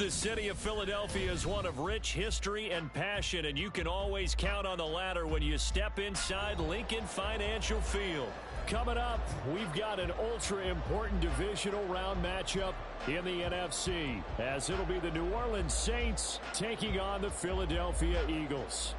The city of Philadelphia is one of rich history and passion, and you can always count on the latter when you step inside Lincoln Financial Field. Coming up, we've got an ultra-important divisional round matchup in the NFC, as it'll be the New Orleans Saints taking on the Philadelphia Eagles.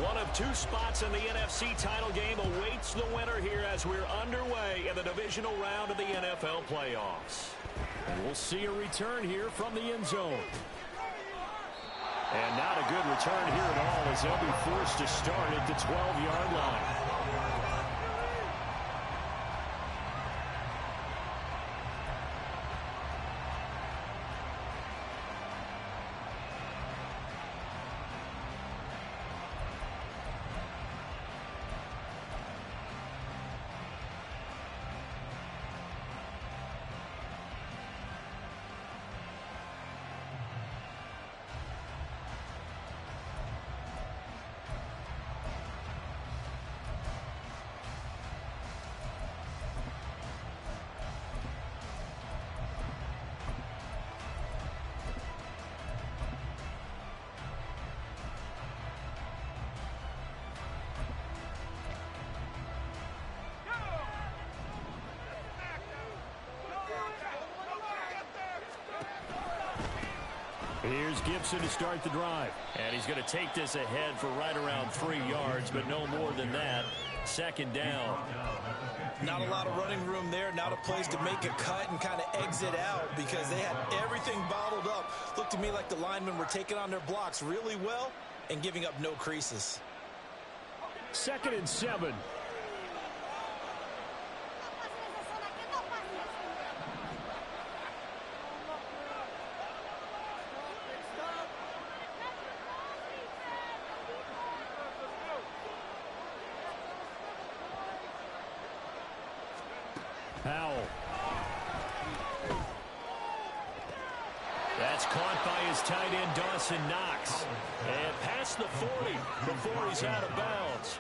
One of two spots in the NFC title game awaits the winner here as we're underway in the divisional round of the NFL playoffs. And we'll see a return here from the end zone. And not a good return here at all, as they'll be forced to start at the 12-yard line. Here's Gibson to start the drive. And he's going to take this ahead for right around 3 yards, but no more than that. Second down. Not a lot of running room there. Not a place to make a cut and kind of exit out because they had everything bottled up. Looked to me like the linemen were taking on their blocks really well and giving up no creases. 2nd and 7. Powell. That's caught by his tight end, Dawson Knox. And past the 40 before he's out of bounds.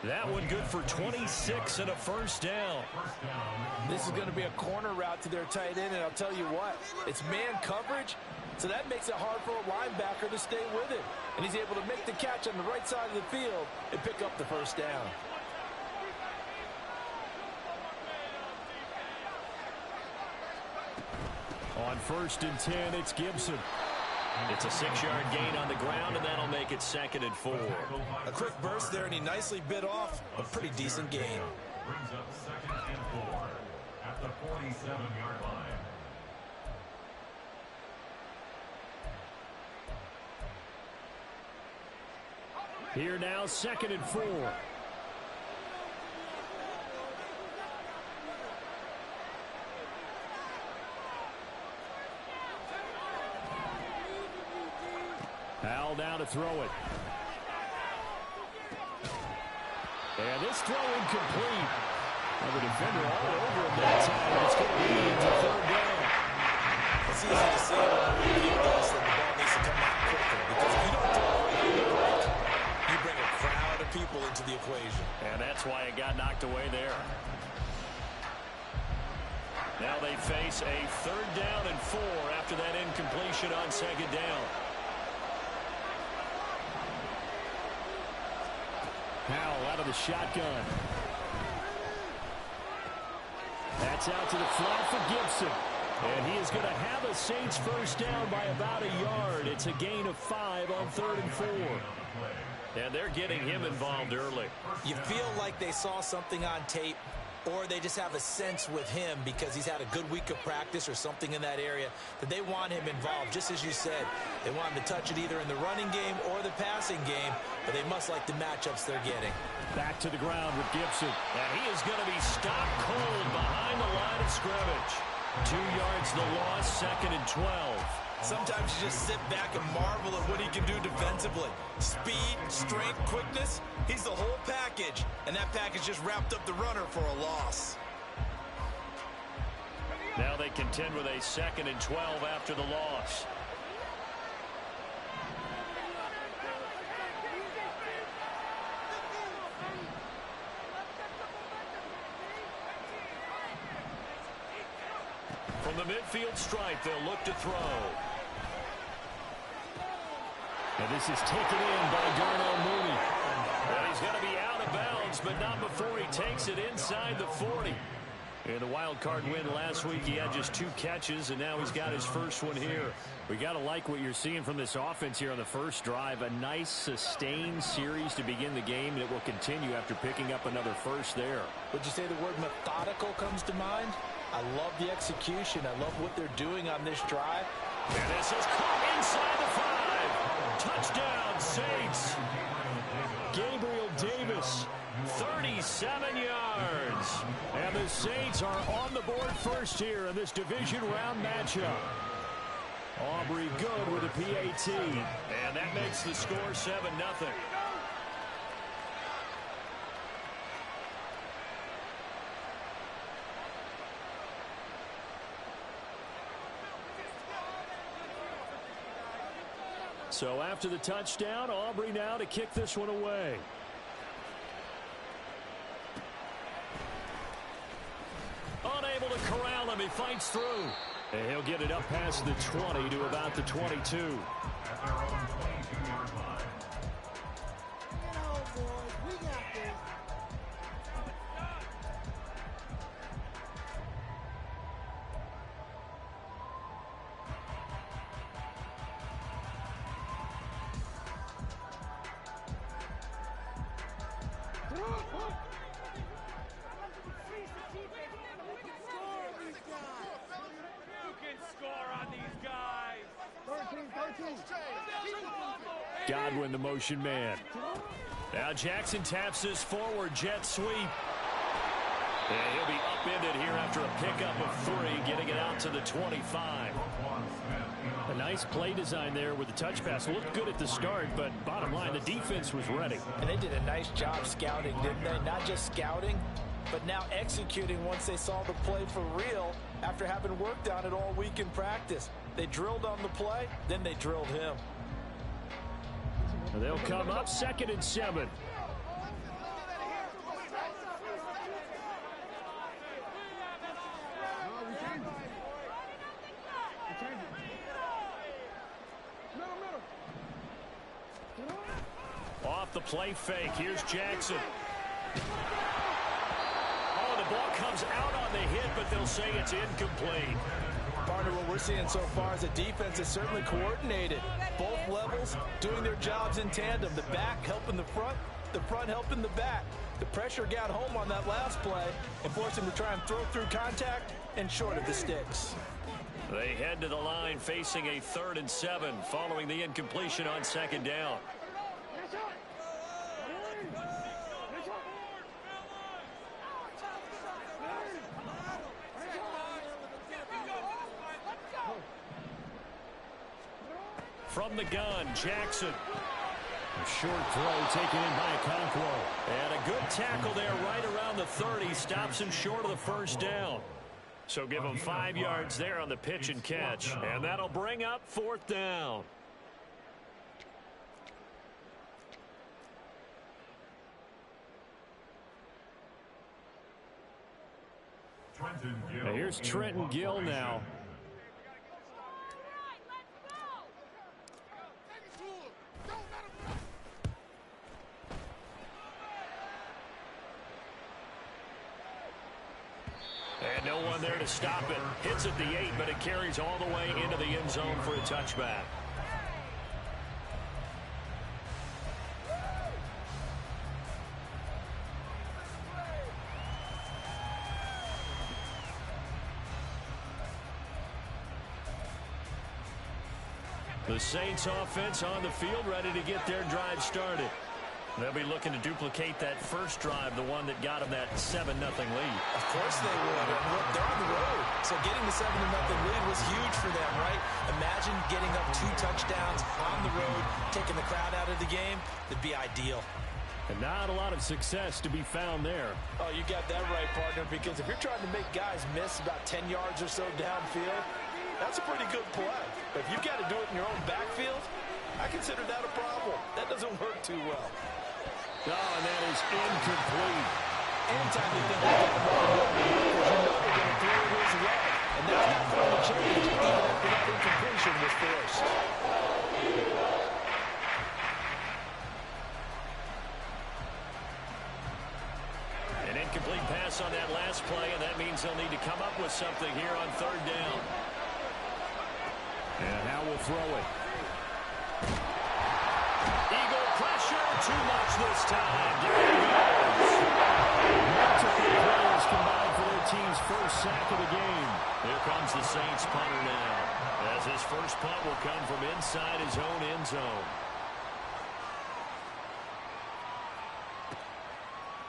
That one good for 26 and a first down. This is going to be a corner route to their tight end, and I'll tell you what, it's man coverage, so that makes it hard for a linebacker to stay with it. And he's able to make the catch on the right side of the field and pick up the first down. On 1st and 10, it's Gibson. It's a 6-yard gain on the ground, and that'll make it 2nd and 4. A quick burst there, and he nicely bit off a pretty decent gain. Brings up 2nd and 4 at the 47-yard line. Here now, 2nd and 4. Powell down to throw it. And this throw incomplete. And the defender all over him that time. It's going to be into 3rd down. It's easy to say when we review this that the ball needs to come out quicker because if you don't throw it right, you bring a crowd of people into the equation. And that's why it got knocked away there. Now they face a 3rd down and 4 after that incompletion on 2nd down. Powell out of the shotgun. That's out to the flat for Gibson. And he is going to have a Saints first down by about a yard. It's a gain of 5 on 3rd and 4. And they're getting him involved early. You feel like they saw something on tape, or they just have a sense with him because he's had a good week of practice or something in that area that they want him involved. Just as you said, they want him to touch it either in the running game or the passing game, but they must like the matchups they're getting. Back to the ground with Gibson. And he is going to be stopped cold behind the line of scrimmage. 2 yards the loss, 2nd and 12. Sometimes you just sit back and marvel at what he can do defensively. Speed, strength, quickness, he's the whole package. And that package just wrapped up the runner for a loss. Now they contend with a 2nd and 12 after the loss. From the midfield stripe, they'll look to throw. And this is taken in by Darnell Mooney. And he's going to be out of bounds, but not before he takes it inside the 40. In the wild card win last week, he had just 2 catches, and now he's got his first one here. We got to like what you're seeing from this offense here on the first drive. A nice, sustained series to begin the game, and it will continue after picking up another first there. Would you say the word methodical comes to mind? I love the execution. I love what they're doing on this drive. And this is caught inside the 5. Touchdown, Saints. Gabriel Davis, 37 yards. And the Saints are on the board first here in this division round matchup. Aubrey good with a PAT. And that makes the score 7-0. So after the touchdown, Aubrey now to kick this one away. Unable to corral him. He fights through. And he'll get it up past the 20 to about the 22. At their own 22-yard line. Oh, boys, we got this. Godwin, the motion man. Now Jackson taps this forward jet sweep. And he'll be upended here after a pickup of 3, getting it out to the 25. A nice play design there with the touch pass. Looked good at the start, but bottom line, the defense was ready. And they did a nice job scouting, didn't they? Not just scouting, but now executing once they saw the play for real after having worked on it all week in practice. They drilled on the play, then they drilled him. And they'll come up 2nd and 7. Off the play fake. Here's Jackson. Oh, the ball comes out on the hit, but they'll say it's incomplete. Partner, what we're seeing so far is a defense is certainly coordinated. Both levels doing their jobs in tandem. The back helping the front helping the back. The pressure got home on that last play and forced him to try and throw through contact and short of the sticks. They head to the line facing a 3rd and 7 following the incompletion on 2nd down. From the gun, Jackson. A short throw taken in by Okonkwo. And a good tackle there right around the 30. Stops him short of the first down. So give him 5 yards there on the pitch and catch. And that'll bring up 4th down. Now here's Trenton Gill now. And no one there to stop it. Hits at the 8, but it carries all the way into the end zone for a touchback. The Saints offense on the field ready to get their drive started. They'll be looking to duplicate that first drive, the one that got them that 7-0 lead. Of course they would. And look, they're on the road. So getting the 7-0 lead was huge for them, right? Imagine getting up 2 touchdowns on the road, taking the crowd out of the game. That'd be ideal. And not a lot of success to be found there. Oh, you got that right, partner, because if you're trying to make guys miss about 10 yards or so downfield, that's a pretty good play. But if you've got to do it in your own backfield, I consider that a problem. That doesn't work too well. Oh, and that is incomplete. Anytime you think you get the ball going, because you know they're going to throw it his way. And that's not going to change even after that incompletion was forced. An incomplete pass on that last play, and that means they'll need to come up with something here on 3rd down. And now we'll throw it. Eagle pressure, too much this time. There he goes. Multiple players combined for their team's first sack of the game. Here comes the Saints punter now, as his first punt will come from inside his own end zone.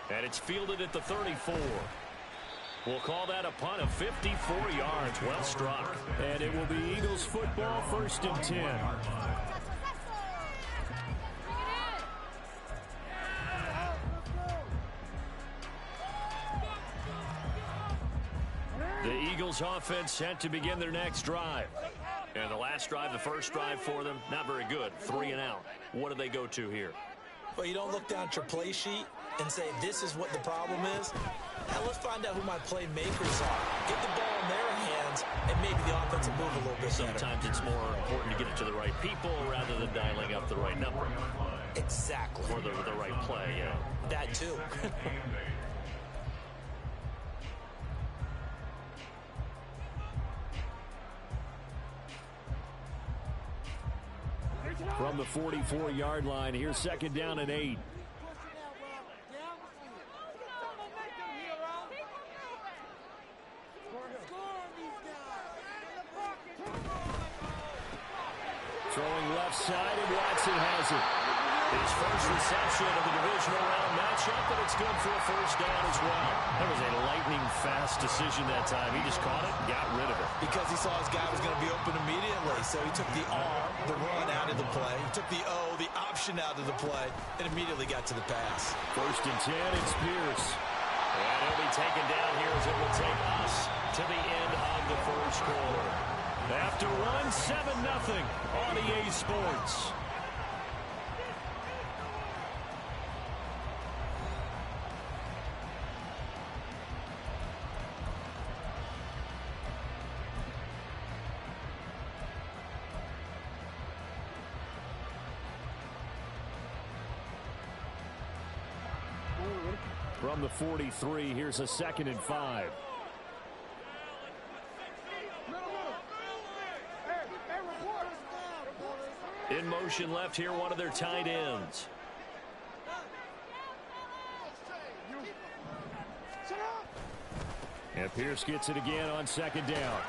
And it's fielded at the 34. We'll call that a punt of 54 yards. Well struck. And it will be Eagles football, 1st and 10. The Eagles offense set to begin their next drive. And the last drive, the first drive for them, not very good. 3 and out. What do they go to here? Well, you don't look down at your play sheet and say, this is what the problem is. Now let's find out who my playmakers are. Get the ball in their hands, and maybe the offense will move a little bit better. Sometimes it's more important to get it to the right people rather than dialing up the right number. Exactly. Or the right play, yeah. That too. From the 44-yard line, here's 2nd down and 8. Throwing left side, and Watson has it. His first reception of the divisional round matchup, but it's good for a 1st down as well. That was a lightning-fast decision that time. He just caught it and got rid of it. Because he saw his guy was going to be open immediately, so he took the R, the run, out of the play. He took the O, the option, out of the play, and immediately got to the pass. 1st and 10, it's Pierce. And he'll be taken down here as it will take us to the end of the 1st quarter. After one, 7-0 on EA Sports. From the 43, here's a 2nd and 5. In motion left here, one of their tight ends. And Pierce gets it again on 2nd down.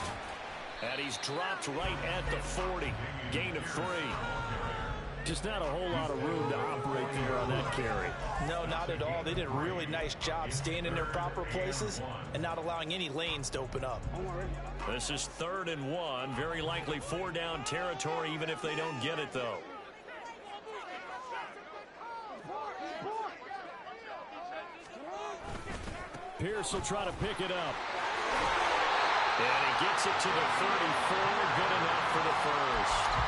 And he's dropped right at the 40. Gain of 3. Just not a whole lot of room to operate there on that carry. No, not at all. They did a really nice job staying in their proper places and not allowing any lanes to open up. This is 3rd and 1. Very likely 4-down territory, even if they don't get it, though. Pierce will try to pick it up. And he gets it to the 34. Good enough for the 1st.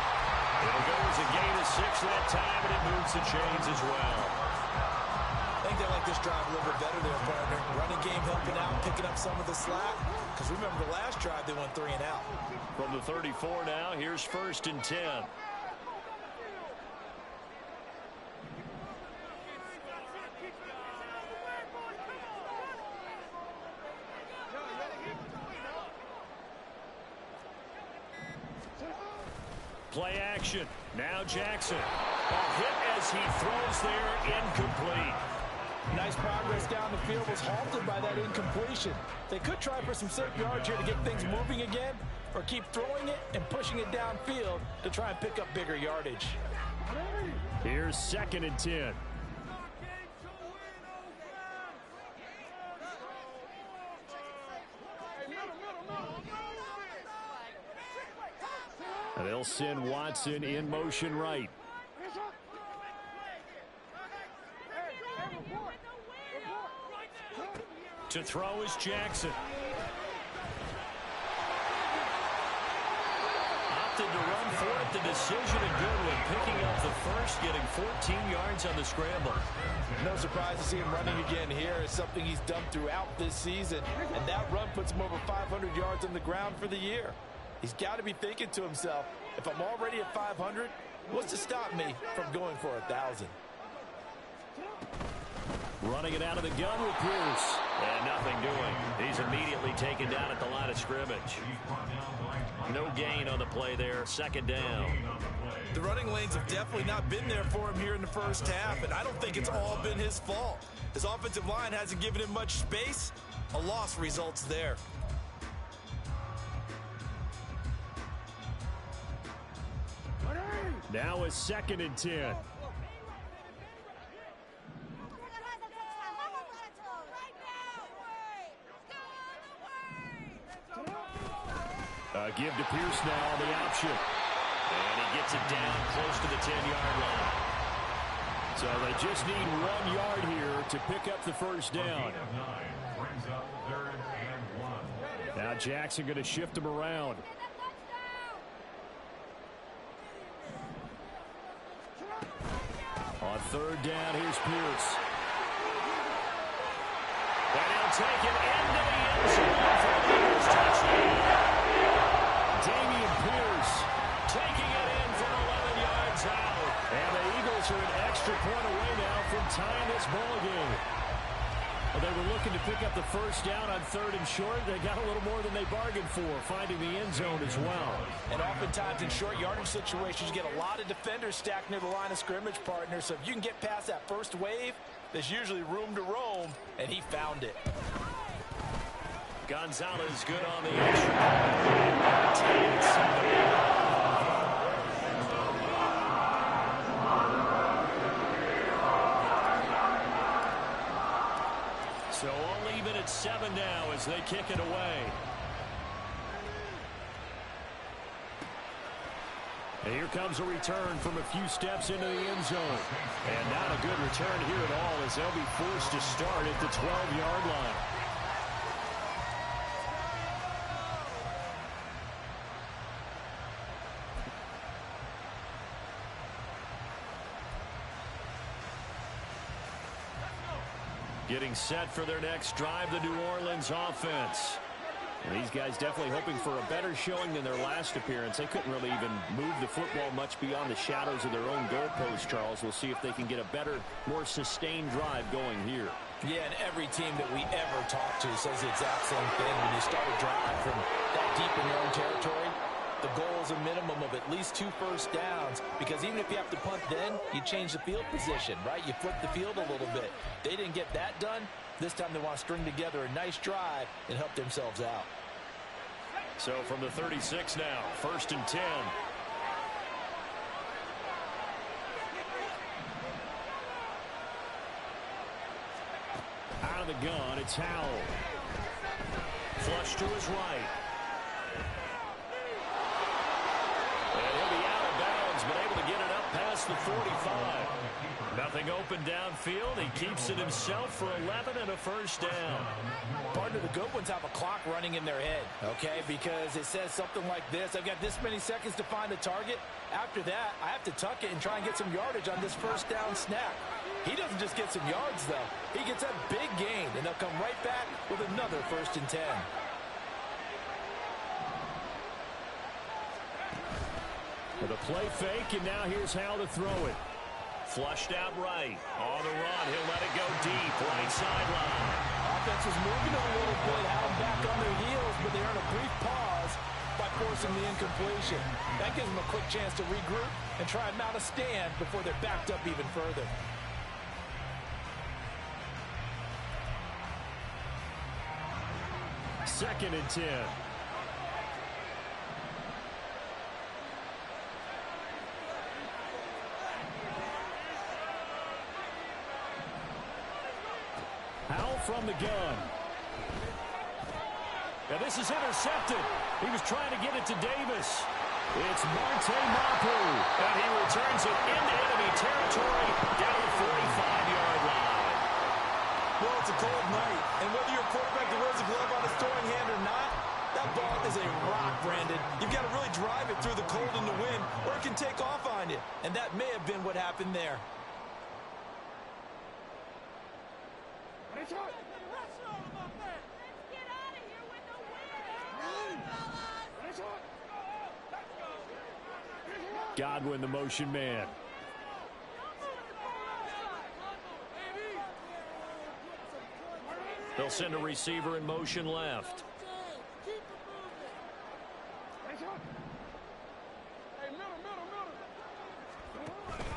It'll go as a gain of 6 that time, and it moves the chains as well. I think they like this drive a little bit better there, partner. Running game helping out, picking up some of the slack. Because remember, the last drive, they went 3 and out. From the 34 now, here's 1st and 10. Play action. Now Jackson. A hit as he throws there, incomplete. Nice progress down the field, was halted by that incompletion. They could try for some safe yards here to get things moving again, or keep throwing it and pushing it downfield to try and pick up bigger yardage. Here's 2nd and 10. And they'll send Watson in motion right. To throw is Jackson. Opted to run for it. The decision a good one. Picking up the first, getting 14 yards on the scramble. No surprise to see him running again here. It's something he's done throughout this season. And that run puts him over 500 yards on the ground for the year. He's got to be thinking to himself, if I'm already at 500, what's to stop me from going for 1,000? Running it out of the gun with Pierce. And nothing doing. He's immediately taken down at the line of scrimmage. No gain on the play there. Second down. The running lanes have definitely not been there for him here in the first half, and I don't think it's all been his fault. His offensive line hasn't given him much space. A loss results there. Now a 2nd and 10. Give to Pierce now on the option. And he gets it down close to the 10-yard line. So they just need 1 yard here to pick up the first down. Now Jackson going to shift him around. On 3rd down, here's Pierce. And he'll take it into the end zone for the Eagles touchdown. Dameon Pierce taking it in from 11 yards out. And the Eagles are an extra point away now from tying this ball game. Well, they were looking to pick up the first down on 3rd and short. They got a little more than they bargained for, finding the end zone as well. And oftentimes in short yardage situations, you get a lot of defenders stacked near the line of scrimmage, partner. So if you can get past that first wave, there's usually room to roam, and he found it. Gonzalez good on the extra. So all even at 7 now as they kick it away. And here comes a return from a few steps into the end zone. And not a good return here at all as they'll be forced to start at the 12-yard line. Getting set for their next drive, the New Orleans offense. And these guys definitely hoping for a better showing than their last appearance. They couldn't really even move the football much beyond the shadows of their own goalpost, Charles. We'll see if they can get a better, more sustained drive going here. Yeah, and every team that we ever talk to says the exact same thing. When you start a drive from that deep in your own territory, the goal is a minimum of at least 2 first downs, because even if you have to punt then, you change the field position, right? You flip the field a little bit. They didn't get that done. This time they want to string together a nice drive and help themselves out. So from the 36 now, 1st and 10. Out of the gun, it's Howell. Flush to his right. And he'll be out of bounds, but able to get it up past the 45. Nothing open downfield. He keeps it himself for 11 and a first down. Partner, the good ones have a clock running in their head, okay? Because it says something like this: I've got this many seconds to find the target. After that, I have to tuck it and try and get some yardage on this first down snap. He doesn't just get some yards, though. He gets a big gain, and they'll come right back with another 1st and 10. With a play fake, and now here's how to throw it. Flushed out right. On the run, he'll let it go deep. Right sideline. Offense is moving a little bit, had them back on their heels, but they earn a brief pause by forcing the incompletion. That gives them a quick chance to regroup and try and mount a stand before they're backed up even further. Second and 10. Howell from the gun. And this is intercepted. He was trying to get it to Davis. It's Marte Mapu. And he returns it into enemy territory down the 45-yard line. Well, it's a cold night, and whether you're a quarterback that wears a glove on his throwing hand or not, that ball is a rock, Brandon. You've got to really drive it through the cold and the wind, or it can take off on you. And that may have been what happened there. Godwin, the motion man. They'll send a receiver in motion left.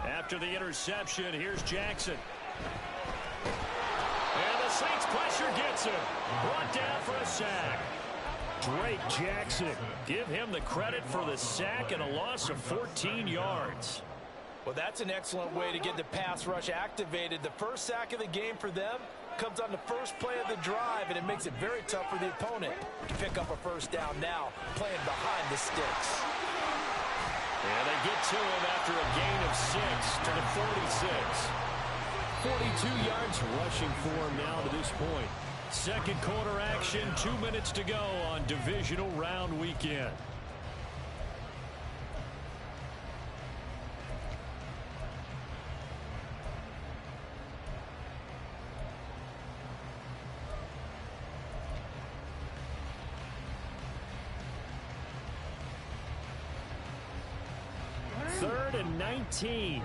After the interception, here's Jackson. And the Saints pressure gets him. Brought down for a sack. Drake Jackson. Give him the credit for the sack and a loss of 14 yards. Well, that's an excellent way to get the pass rush activated. The first sack of the game for them comes on the first play of the drive, and it makes it very tough for the opponent to pick up a first down now, playing behind the sticks. And they get to him after a gain of 6 to the 46. 42 yards rushing for him now to this point. Second quarter action, 2 minutes to go on divisional round weekend. Third and 19.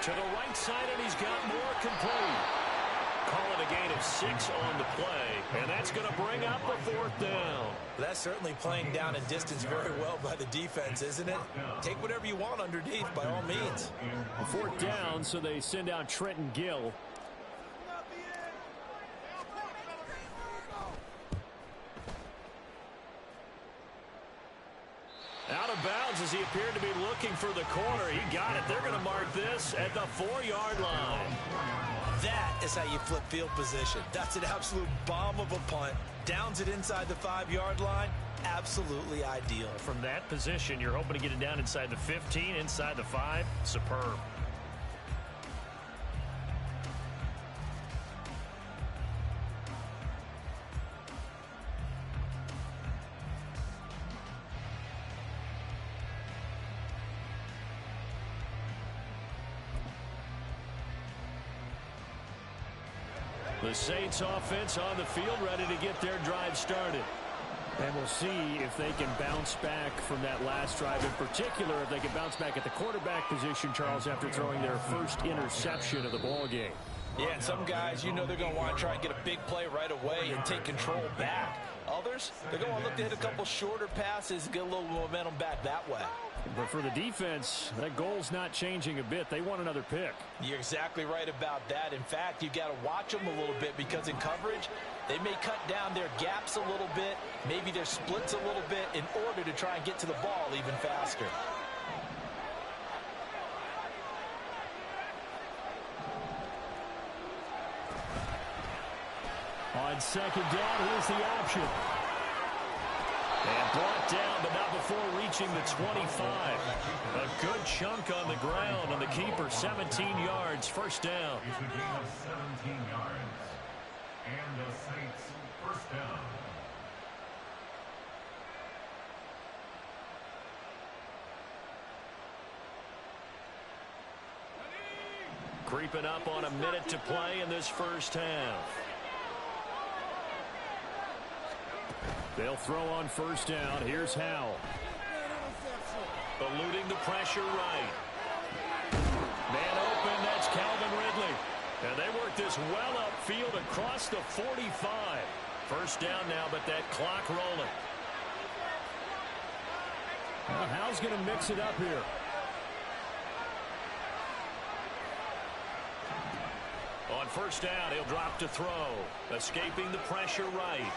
To the right side, and he's got more complete. Call it a gain of 6 on the play, and that's going to bring up a fourth down. That's certainly playing down a distance very well by the defense, isn't it? Take whatever you want underneath, by all means. A fourth down, so they send out Trenton Gill. Out of bounds as he appeared to be looking for the corner. He got it. They're going to mark this at the 4-yard line. That is how you flip field position. That's an absolute bomb of a punt. Downs it inside the 5-yard line. Absolutely ideal. From that position, you're hoping to get it down inside the 15, inside the 5. Superb. The Saints offense on the field, ready to get their drive started. And we'll see if they can bounce back from that last drive. In particular, if they can bounce back at the quarterback position, Charles, after throwing their first interception of the ball game. Yeah, and some guys, you know they're going to want to try and get a big play right away and take control back. Others, they're going to want to look to hit a couple shorter passes, get a little momentum back that way. But for the defense, that goal's not changing a bit. They want another pick. You're exactly right about that. In fact, you've got to watch them a little bit because in coverage, they may cut down their gaps a little bit, maybe their splits a little bit in order to try and get to the ball even faster. On second down, here's the option. And brought down, but not before reaching the 25. A good chunk on the ground, and the keeper 17 yards, first down. It's a gain of 17 yards. And the Saints first down. Creeping up on a minute to play in this first half. They'll throw on first down. Here's Howell. Eluding the pressure right. Man open, that's Calvin Ridley. And they work this well upfield across the 45. First down now, but that clock rolling. Well, Howell's going to mix it up here. On first down, he'll drop to throw. Escaping the pressure right.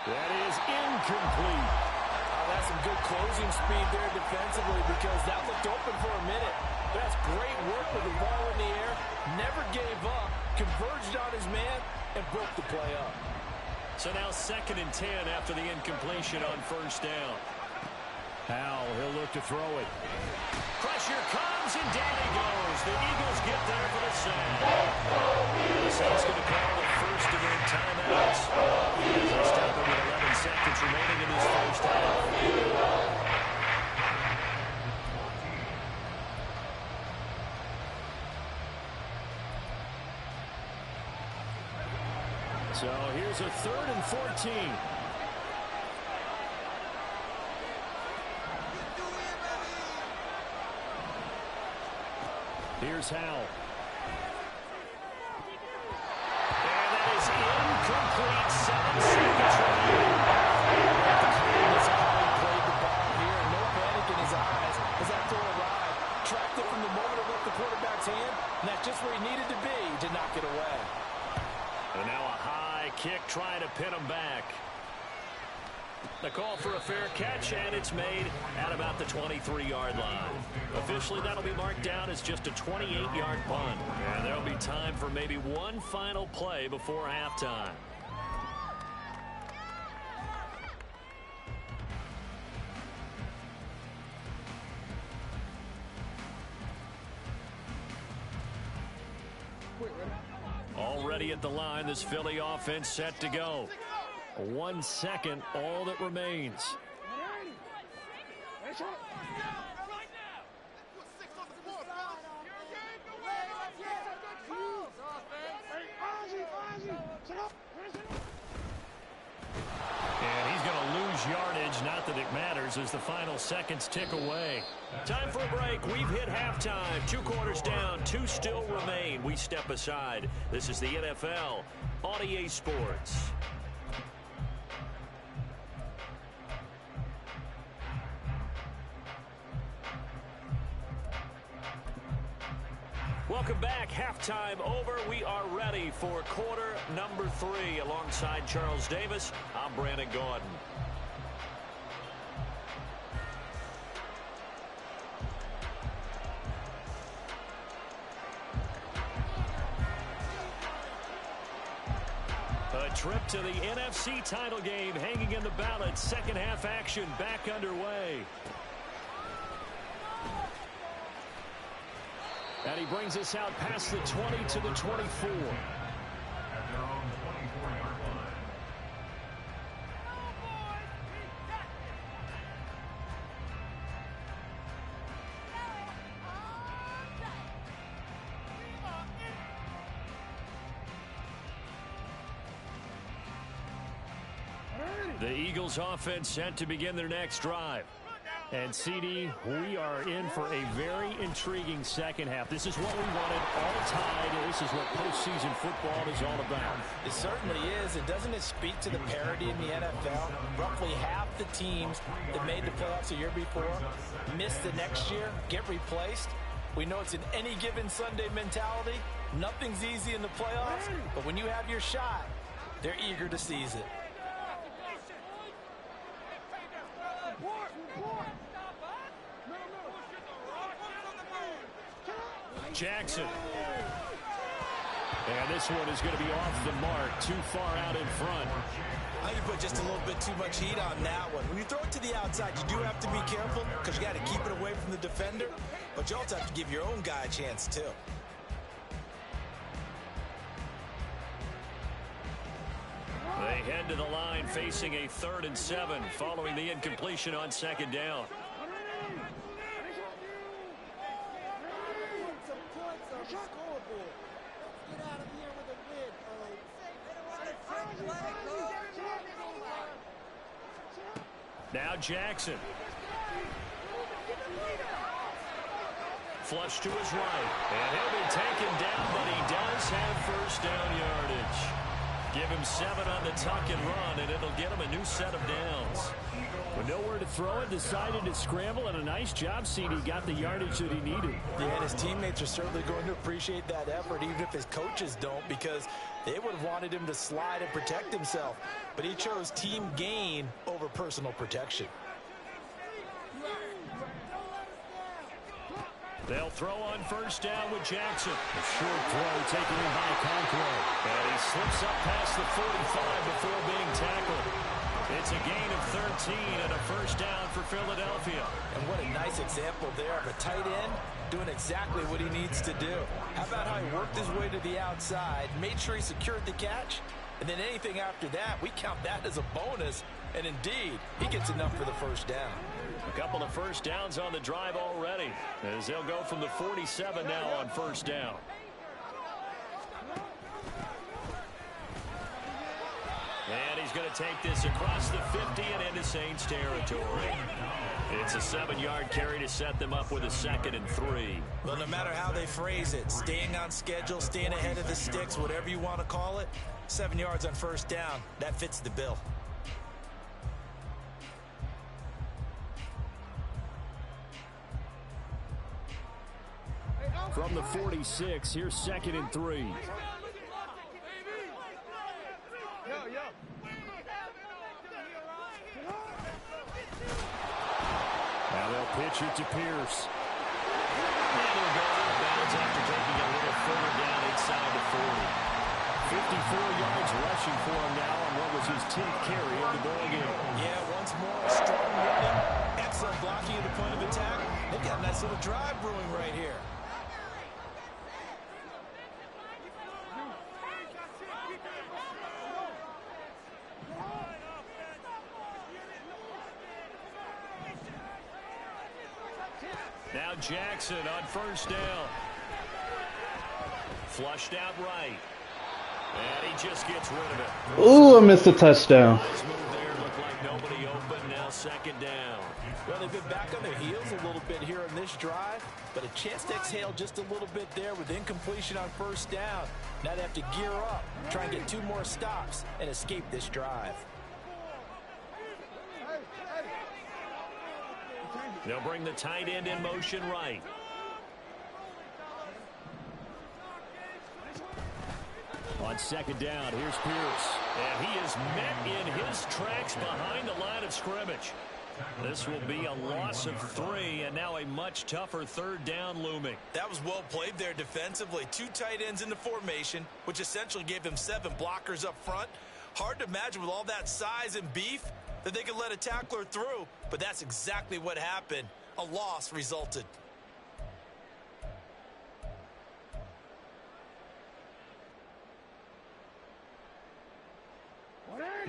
That is incomplete. That's some good closing speed there defensively because that looked open for a minute. But that's great work with the ball in the air. Never gave up, converged on his man, and broke the play up. So now 2nd and 10 after the incompletion on 1st down. Howell, he'll look to throw it. Pressure comes, and down he goes. The Eagles get there for the sack. The Saints going to call the first of their timeouts as they step in with 11 seconds remaining in this first half. So here's a 3rd and 14. Here's Howell. And that is incomplete. 7 seconds remaining. That's how he played the ball here. No panic in his eyes as that throw arrived. Tracked it from the moment it left the quarterback's hand, and that's just where he needed to be to knock it away. And now a high kick trying to pin him back. The call for a fair catch, and it's made at about the 23-yard line. Officially, that'll be marked down as just a 28-yard punt. And there'll be time for maybe one final play before halftime. Already at the line, this Philly offense set to go. 1 second, all that remains. And he's going to lose yardage, not that it matters, as the final seconds tick away. Time for a break. We've hit halftime. 2 quarters down, 2 still remain. We step aside. This is the NFL on EA Sports. Welcome back. Halftime over. We are ready for quarter number 3. Alongside Charles Davis, I'm Brandon Gordon. A trip to the NFC title game hanging in the balance. Second half action back underway. And he brings us out past the 20 to the 24. At their own 24-yard line. The Eagles offense set to begin their next drive. And, CD, we are in for a very intriguing second half. This is what we wanted, all tied. This is what postseason football is all about. It certainly is. And doesn't it speak to the parity in the NFL? Roughly half the teams that made the playoffs the year before miss the next year, get replaced. We know it's an any given Sunday mentality. Nothing's easy in the playoffs, but when you have your shot, they're eager to seize it. Jackson. And this one is going to be off the mark, too far out in front. I think you put just a little bit too much heat on that one. When you throw it to the outside, you do have to be careful because you got to keep it away from the defender, but you also have to give your own guy a chance too. They head to the line facing a 3rd and 7 following the incompletion on 2nd down. Now Jackson. Flush to his right. And he'll be taken down, but he does have first down yardage. Give him 7 on the tuck and run, and it'll get him a new set of downs. With nowhere to throw it, decided to scramble, and a nice job, CD. Got the yardage that he needed. Yeah, and his teammates are certainly going to appreciate that effort, even if his coaches don't, because they would have wanted him to slide and protect himself. But he chose team gain over personal protection. They'll throw on first down with Jackson. A short throw taken in by Conqueror. And he slips up past the 45 before being tackled. It's a gain of 13 and a first down for Philadelphia. And what a nice example there of a tight end doing exactly what he needs to do. How about how he worked his way to the outside, made sure he secured the catch, and then anything after that, we count that as a bonus. And indeed, he gets enough for the first down. A couple of first downs on the drive already, as they'll go from the 47 now on first down. And he's going to take this across the 50 and into Saints territory. It's a 7-yard carry to set them up with a 2nd and 3. Well, no matter how they phrase it, staying on schedule, staying ahead of the sticks, whatever you want to call it, 7 yards on first down, that fits the bill. From the 46, here's 2nd and 3. Now they'll pitch it to Pierce. And he'll go out of bounds after taking a little further down inside the 40. 54 yards rushing for him now on what was his 10th carry of the ball game. Yeah, once more, strong running, excellent blocking at the point of attack. They've got a nice little drive brewing right here. Now Jackson on first down. Flushed out right. And he just gets rid of it. Ooh, I missed a touchdown. Nice move there. Looked like nobody open. Now 2nd down. Well, they've been back on their heels a little bit here in this drive, but a chance to exhale just a little bit there with incompletion on first down. Now they have to gear up, try and get 2 more stops, and escape this drive. They'll bring the tight end in motion right. On 2nd down, here's Pierce. And he is met in his tracks behind the line of scrimmage. This will be a loss of 3, and now a much tougher 3rd down looming. That was well played there defensively. 2 tight ends in the formation, which essentially gave them 7 blockers up front. Hard to imagine with all that size and beef that they could let a tackler through, but that's exactly what happened. A loss resulted.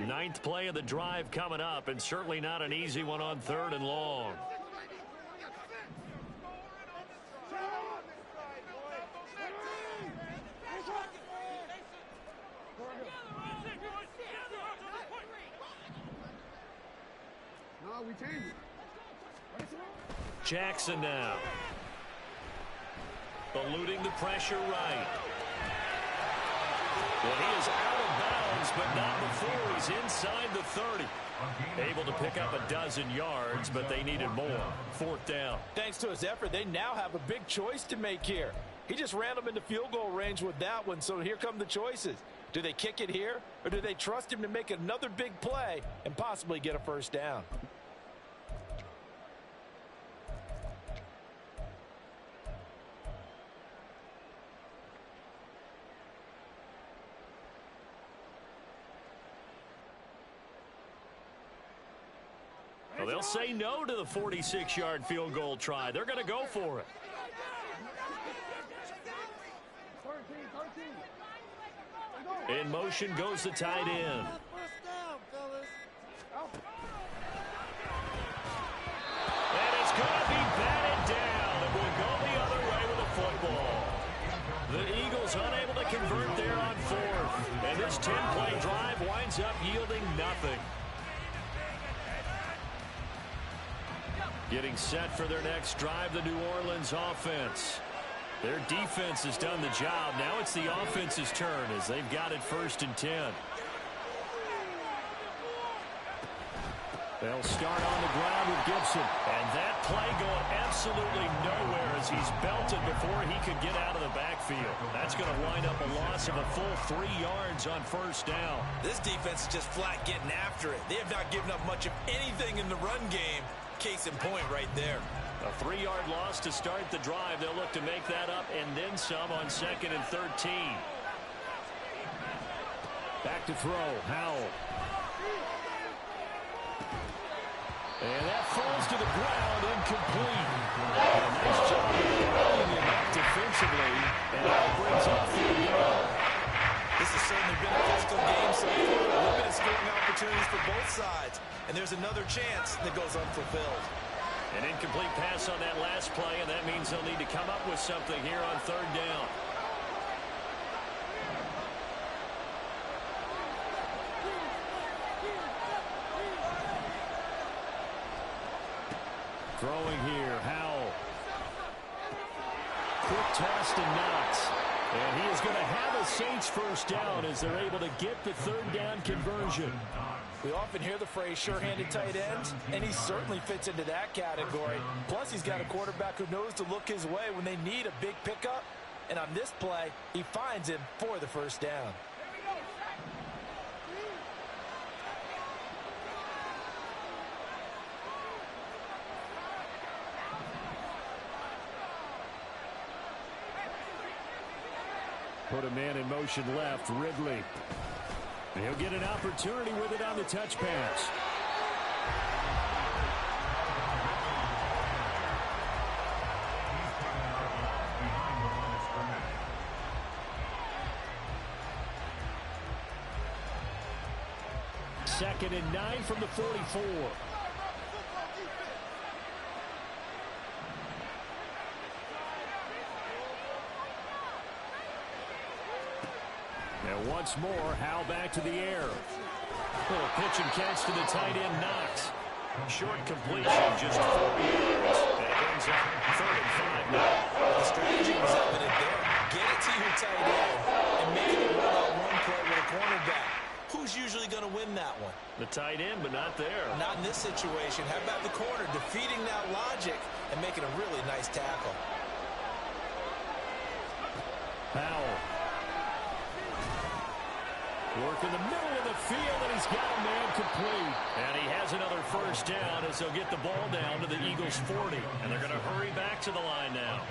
Ninth play of the drive coming up, and certainly not an easy one on 3rd and long. Jackson now. Eluding the pressure right. Well, he is out of bounds, but not before he's inside the 30. Able to pick up a dozen yards, but they needed more. 4th down. Thanks to his effort, they now have a big choice to make here. He just ran them into field goal range with that one, so here come the choices. Do they kick it here, or do they trust him to make another big play and possibly get a first down? Well, they'll say no to the 46-yard field goal try. They're going to go for it. In motion goes the tight end. And it's going to be batted down. It will go the other way with the football. The Eagles unable to convert there on 4th. And this 10-play drive winds up yielding nothing. Getting set for their next drive, the New Orleans offense. Their defense has done the job. Now it's the offense's turn as they've got it 1st and 10. They'll start on the ground with Gibson. And that play going absolutely nowhere as he's belted before he could get out of the backfield. That's going to wind up a loss of a full 3 yards on 1st down. This defense is just flat getting after it. They have not given up much of anything in the run game. case in point right there. A 3-yard loss to start the drive. They'll look to make that up and then some on 2nd and 13. Back to throw. Howell. And that falls to the ground, incomplete. Nice job of running him up defensively, and that brings up 3rd down. This has certainly been a physical game so far. Limited scoring opportunities for both sides. And there's another chance that goes unfulfilled. An incomplete pass on that last play, and that means they'll need to come up with something here on 3rd down. Throwing here, Howell. Quick toss to Knox. And he is going to have a Saints 1st down as they're able to get the 3rd down conversion. We often hear the phrase sure-handed tight ends, and he certainly fits into that category. Plus, he's got a quarterback who knows to look his way when they need a big pickup. And on this play, he finds him for the 1st down. Put a man in motion left, Ridley. And he'll get an opportunity with it on the touch pass. Second and 9 from the 44. And once more, Howell back to the air. Little pitch and catch to the tight end, Knox. Short completion, just 4 yards. That ends up 3rd and 5 now. The strategy was evident there. Get it to your tight end and make it roll out one play with a cornerback. Who's usually going to win that one? The tight end, but not there. Not in this situation. How about the corner defeating that logic and making a really nice tackle? Howell. Work in the middle of the field, and he's got a man complete. And he has another 1st down as they'll get the ball down to the Eagles' 40. And they're going to hurry back to the line now.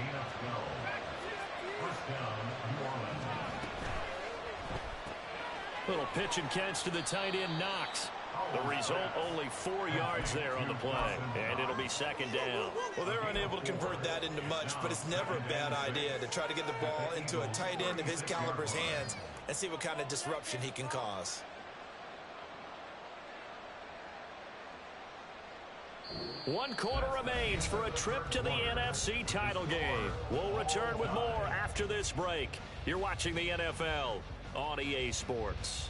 Little pitch and catch to the tight end, Knox. The result, only 4 yards there on the play. And it'll be 2nd down. Well, they're unable to convert that into much, but it's never a bad idea to try to get the ball into a tight end of his caliber's hands and see what kind of disruption he can cause. One quarter remains for a trip to the NFC title game. We'll return with more after this break. You're watching the NFL on EA Sports.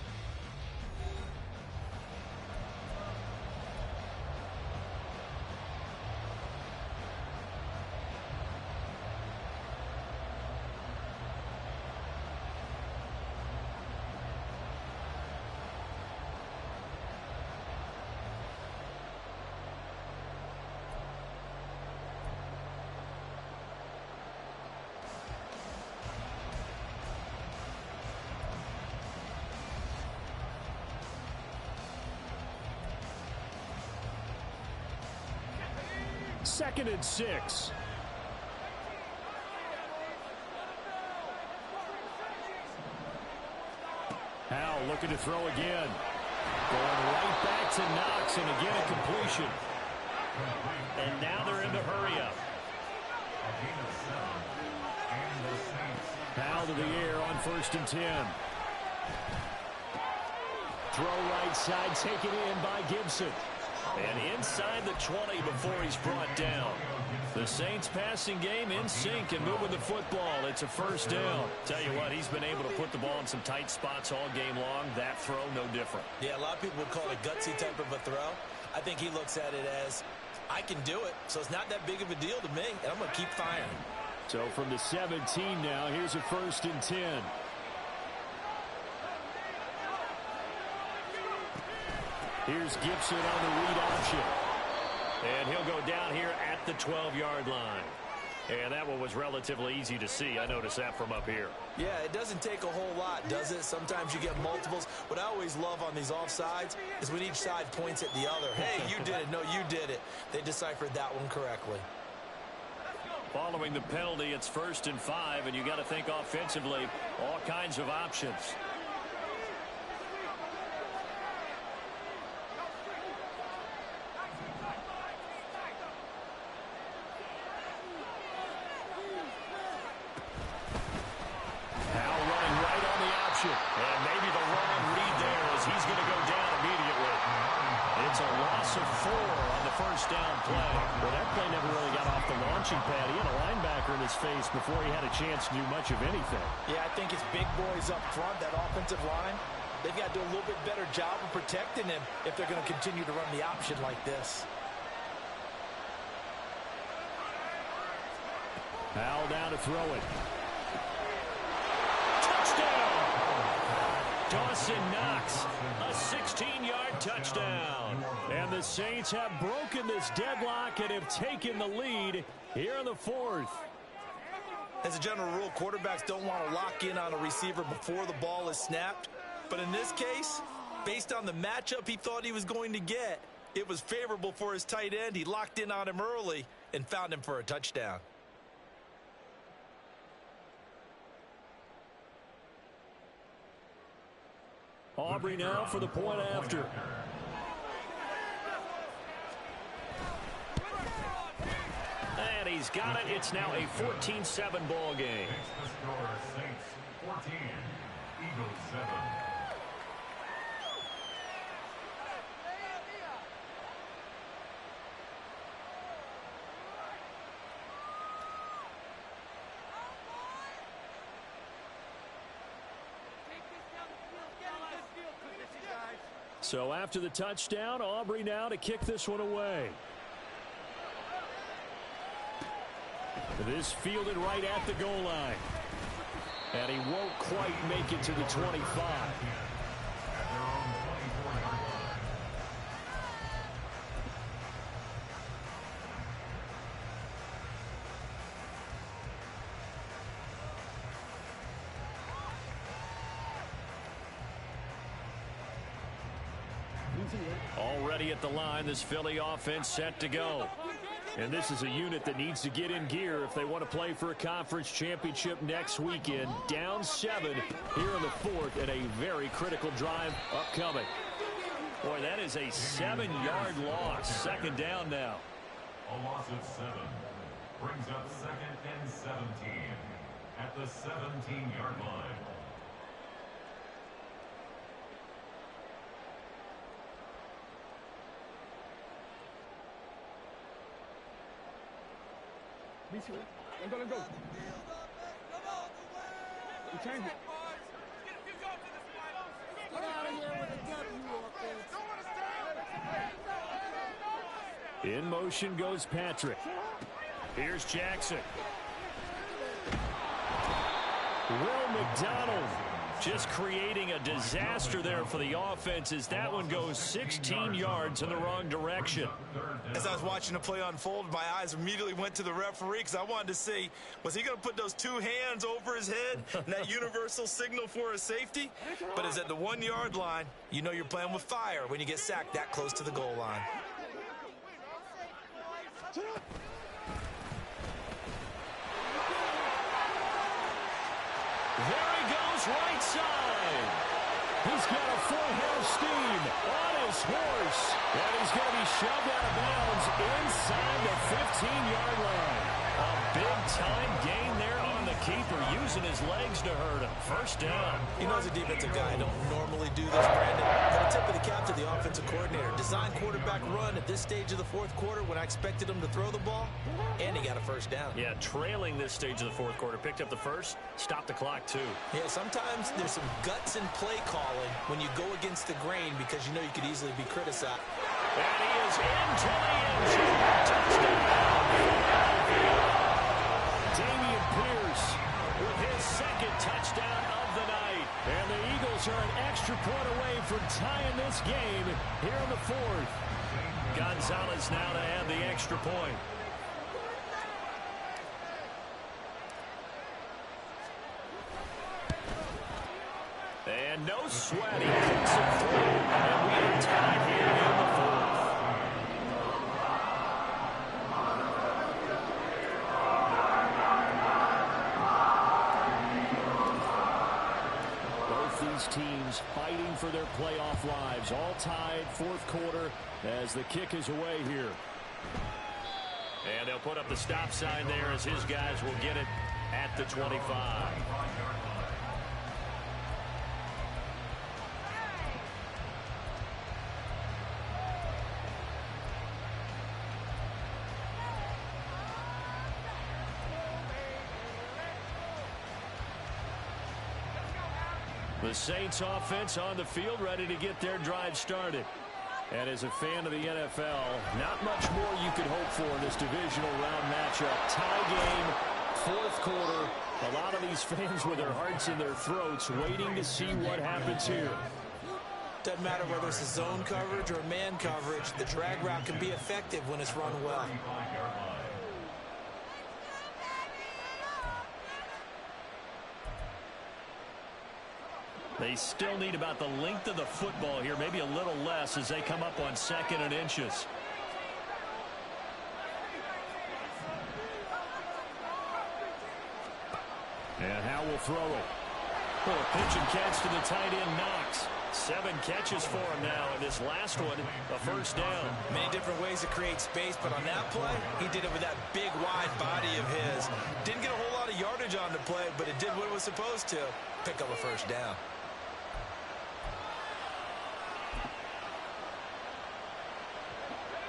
Second and 6. Howell looking to throw again. Going right back to Knox, and again a completion. And now they're in the hurry up. Howell to the air on 1st and 10. Throw right side, taken in by Gibson. And inside the 20 before he's brought down. The Saints passing game in sync and moving the football. It's a 1st down. Tell you what, he's been able to put the ball in some tight spots all game long. That throw, no different. Yeah, a lot of people would call it a gutsy type of a throw. I think he looks at it as, I can do it, so it's not that big of a deal to me, and I'm going to keep firing. So from the 17 now, here's a 1st and 10. Here's Gibson on the read option. And he'll go down here at the 12-yard line. And that one was relatively easy to see. I noticed that from up here. Yeah, it doesn't take a whole lot, does it? Sometimes you get multiples. What I always love on these offsides is when each side points at the other. Hey, you did it. No, you did it. They deciphered that one correctly. Following the penalty, it's 1st and 5, and you got to think offensively, all kinds of options. And maybe the wrong read there as he's going to go down immediately. It's a loss of 4 on the first down play. Well, that play never really got off the launching pad. He had a linebacker in his face before he had a chance to do much of anything. Yeah, I think it's big boys up front, that offensive line. They've got to do a little bit better job of protecting him if they're going to continue to run the option like this. Powell down to throw it. Dawson Knox, a 16-yard touchdown. And the Saints have broken this deadlock and have taken the lead here in the 4th. As a general rule, quarterbacks don't want to lock in on a receiver before the ball is snapped. But in this case, based on the matchup he thought he was going to get, it was favorable for his tight end. He locked in on him early and found him for a touchdown. Aubrey now for the point after. And he's got it. It's now a 14-7 ball game. The score, Saints 14, Eagles 7. So after the touchdown, Aubrey now to kick this one away. This fielded right at the goal line. And he won't quite make it to the 25. Already at the line, this Philly offense set to go. And this is a unit that needs to get in gear if they want to play for a conference championship next weekend. Down 7 here in the 4th and a very critical drive upcoming. Boy, that is a 7-yard loss. 2nd down now. A loss of 7 brings up 2nd and 17 at the 17-yard line. Let's go. We change it. Get out of here with a W, offense. In motion goes Patrick. Here's Jackson. Will McDonald just creating a disaster there for the offense as that one goes 16 yards in the wrong direction. As I was watching the play unfold, my eyes immediately went to the referee because I wanted to see, was he going to put those 2 hands over his head and that universal signal for a safety? But it's at the 1-yard line. You know you're playing with fire when you get sacked that close to the goal line. There he goes, right side. He's got a full head of steam on his horse. And he's going to be shoved out of bounds inside the 15-yard line. A big-time gain there on the keeper, using his legs to hurt him. 1st down. You know, as a defensive guy, I don't normally do this, Brandon. But a tip of the cap to the offensive coordinator. Design quarterback run at this stage of the 4th quarter when I expected him to throw the ball, and he got a 1st down. Yeah, trailing this stage of the 4th quarter. Picked up the 1st, stopped the clock, too. Yeah, sometimes there's some guts in play calling when you go against the grain because you know you could easily be criticized. And he is into the end zone. Touchdown. Dameon Pierce with his 2nd touchdown of the night. And the Eagles are an extra point away from tying this game here in the 4th. Gonzalez now to add the extra point. And no sweat. He kicks it through. And we are tied here in the fourth. Both these teams fighting for their playoff lives. All tied, fourth quarter, as the kick is away here. And they'll put up the stop sign there as his guys will get it at the 25. The Saints offense on the field, ready to get their drive started. And as a fan of the NFL, not much more you could hope for in this divisional round matchup. Tie game, fourth quarter. A lot of these fans with their hearts in their throats waiting to see what happens here. Doesn't matter whether it's a zone coverage or man coverage, the drag route can be effective when it's run well. They still need about the length of the football here, maybe a little less as they come up on 2nd and inches. And Howe will throw it. Well, a pitch and catch to the tight end, Knox. 7 catches for him now, and this last one, a first down. Many different ways to create space, but on that play, he did it with that big, wide body of his. Didn't get a whole lot of yardage on the play, but it did what it was supposed to. Pick up a first down.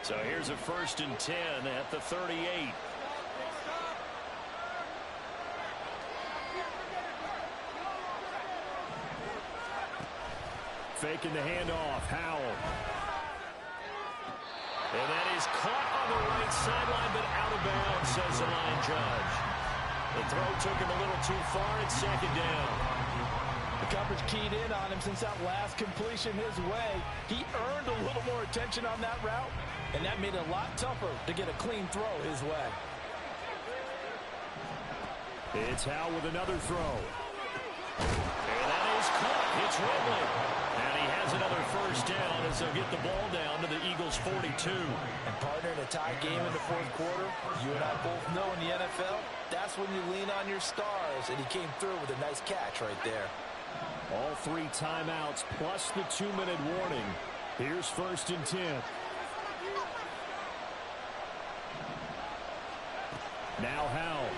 So here's a 1st and 10 at the 38. Faking the handoff, Howell. And that is caught on the right sideline, but out of bounds, says the line judge. The throw took him a little too far. It's 2nd down. The coverage keyed in on him since that last completion his way. He earned a little more attention on that route, and that made it a lot tougher to get a clean throw his way. It's Howell with another throw. And that is caught. It's Ridley. And he has another first down as they'll get the ball down to the Eagles' 42. And partner, in a tie game in the fourth quarter, you and I both know in the NFL, that's when you lean on your stars, and he came through with a nice catch right there. All 3 timeouts plus the 2-minute warning. Here's 1st and 10. Now Howell.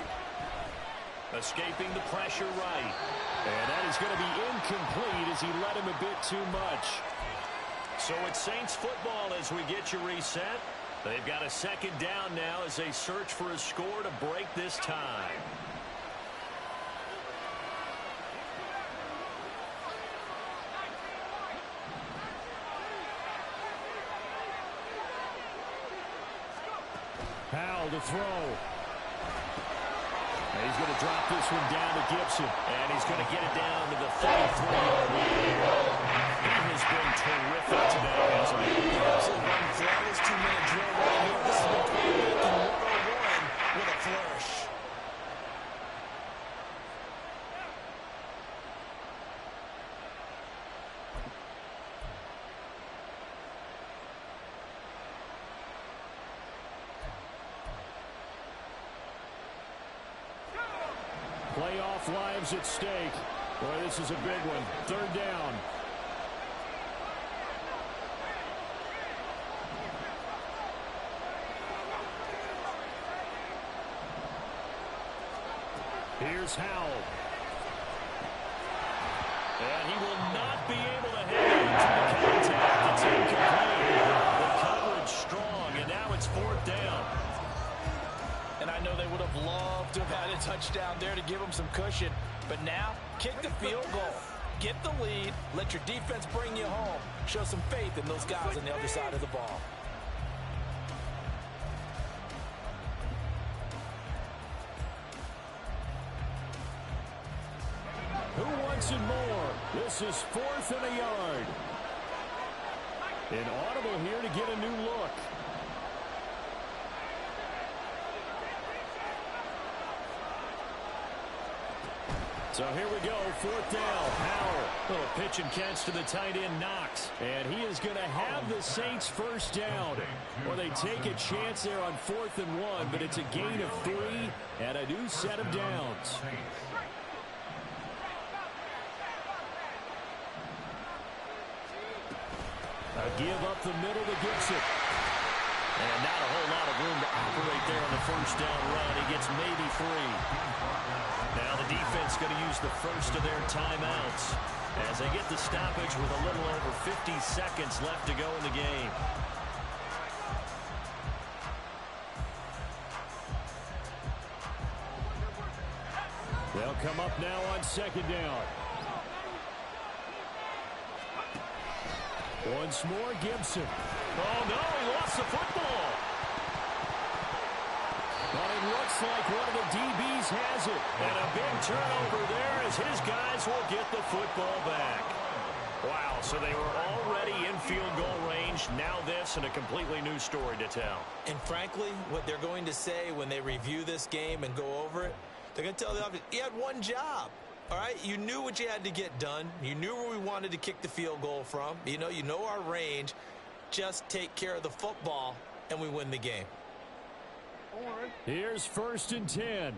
Escaping the pressure right. And that is going to be incomplete as he led him a bit too much. So it's Saints football as we get you reset. They've got a 2nd down now as they search for a score to break this tie. Howell to throw. And he's going to drop this one down to Gibson. And he's going to get it down to the 33-yard line. He has been terrific today, hasn't he? Absolutely running flawless 2-minute drill right here. This has been playmaking 101 with a flourish. Playoff lives at stake. Boy, this is a big one. 3rd down. Here's Howell. And he will not be able to hang on to the contact. It's incomplete. The coverage strong, and now it's 4th down. And I know they would have loved to have had a touchdown there to give them some cushion. But now, kick the field goal. Get the lead. Let your defense bring you home. Show some faith in those guys on the other side of the ball. Who wants it more? This is 4th and a yard. An audible here to get a new look. So here we go, 4th down. Howell, little pitch and catch to the tight end, Knox. And he is going to have the Saints first down. Well, they take a chance there on 4th and 1, but it's a gain of 3 and a new set of downs. A give up the middle to Gibson. And not a whole lot of room to operate there on the first down run. He gets maybe 3. Now the defense going to use the first of their timeouts as they get the stoppage with a little over 50 seconds left to go in the game. They'll come up now on 2nd down. Once more, Gibson. Oh, no, he lost the football. But it looks like one of the DBs has it. And a big turnover there as his guys will get the football back. Wow, so they were already in field goal range. Now this and a completely new story to tell. And frankly, what they're going to say when they review this game and go over it, they're going to tell the offense, you had one job. All right, you knew what you had to get done. You knew where we wanted to kick the field goal from. You know our range. Just take care of the football, and we win the game. Here's 1st and 10.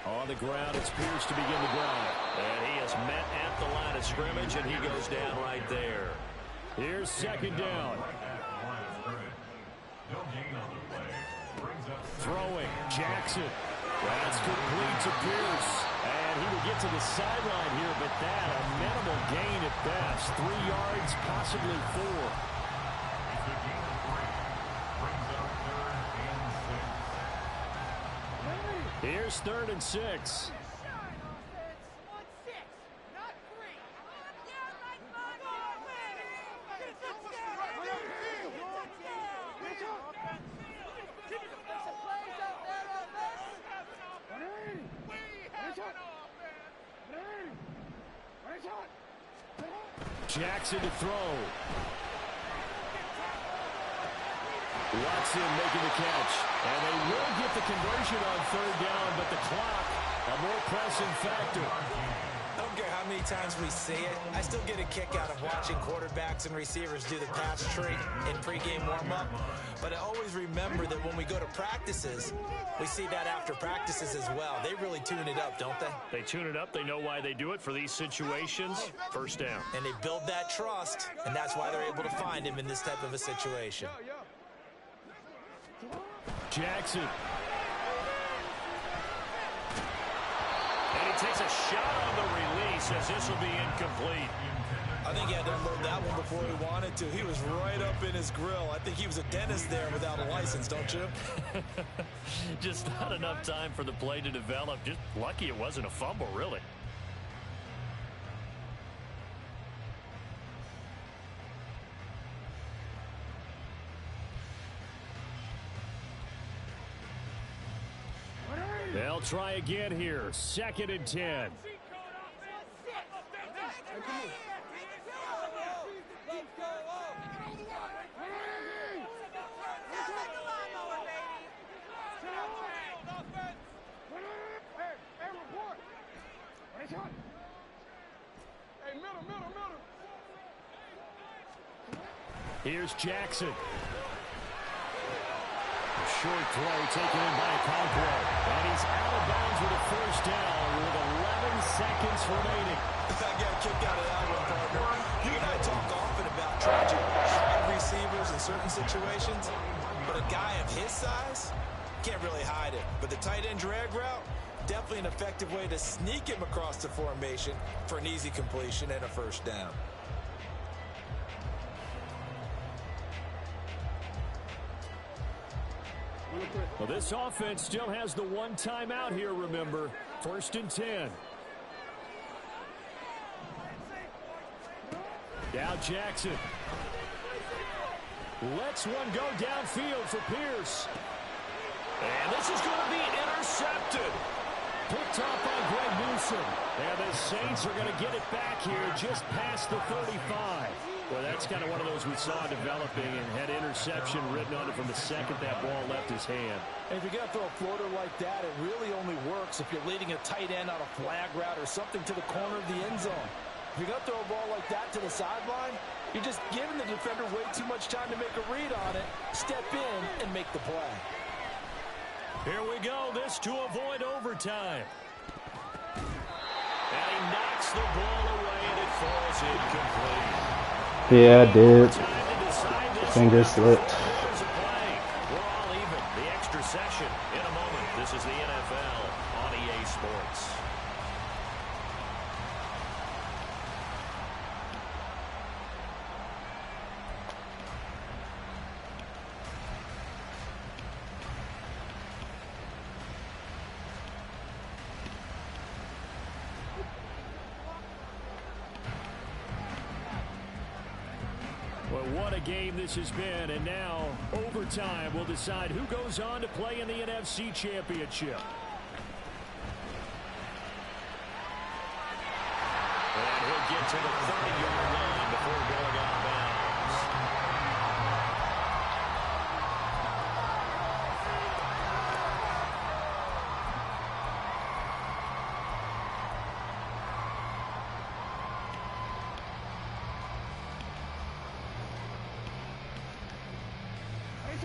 On the ground, it's Pierce to begin the drive. And he is met at the line of scrimmage, and he goes down right there. Here's 2nd down. Throwing, Jackson. That's complete to Pierce. And he will get to the sideline here, but that a minimal gain at best. 3 yards, possibly 4. Here's 3rd and 6. Jackson to throw. Watson making the catch. And they will get the conversion on 3rd down, but the clock, a more pressing factor. I don't care how many times we see it. I still get a kick out of watching quarterbacks and receivers do the pass tree in pregame warm-up. But I always remember that when we go to practices, we see that after practices as well. They really tune it up, don't they? They tune it up. They know why they do it for these situations. 1st down. And they build that trust, and that's why they're able to find him in this type of a situation. Jackson. And he takes a shot on the release as this will be incomplete. I think he had to unload that one before he wanted to. He was right up in his grill. I think he was a dentist there without a license, don't you? Just not enough time for the play to develop. Just lucky it wasn't a fumble, really. They'll try again here. 2nd and 10. Here's Jackson. A short throw taken in by Okonkwo. And he's out of bounds with a 1st down with 11 seconds remaining. I got a kick out of that one, partner. You and I talk often about trying to hide receivers in certain situations, but a guy of his size can't really hide it. But the tight end drag route, definitely an effective way to sneak him across the formation for an easy completion and a 1st down. Well, this offense still has the 1 timeout here, remember. 1st and 10. Now Jackson. Lets one go downfield for Pierce. And this is going to be intercepted. Picked off by Greg Newsom. And the Saints are going to get it back here just past the 35. Well, that's kind of one of those we saw developing and had interception written on it from the second that ball left his hand. And if you're going to throw a floater like that, it really only works if you're leading a tight end on a flag route or something to the corner of the end zone. If you're going to throw a ball like that to the sideline, you're just giving the defender way too much time to make a read on it, step in, and make the play. Here we go. This to avoid overtime. And he knocks the ball away, and it falls incomplete. Yeah, I did. Finger slipped. We're all even. The extra session in a moment. This is the NFL on EA Sports. Well, what a game this has been, and now overtime will decide who goes on to play in the NFC Championship. And he'll get to the 30-yard line before going out of bounds.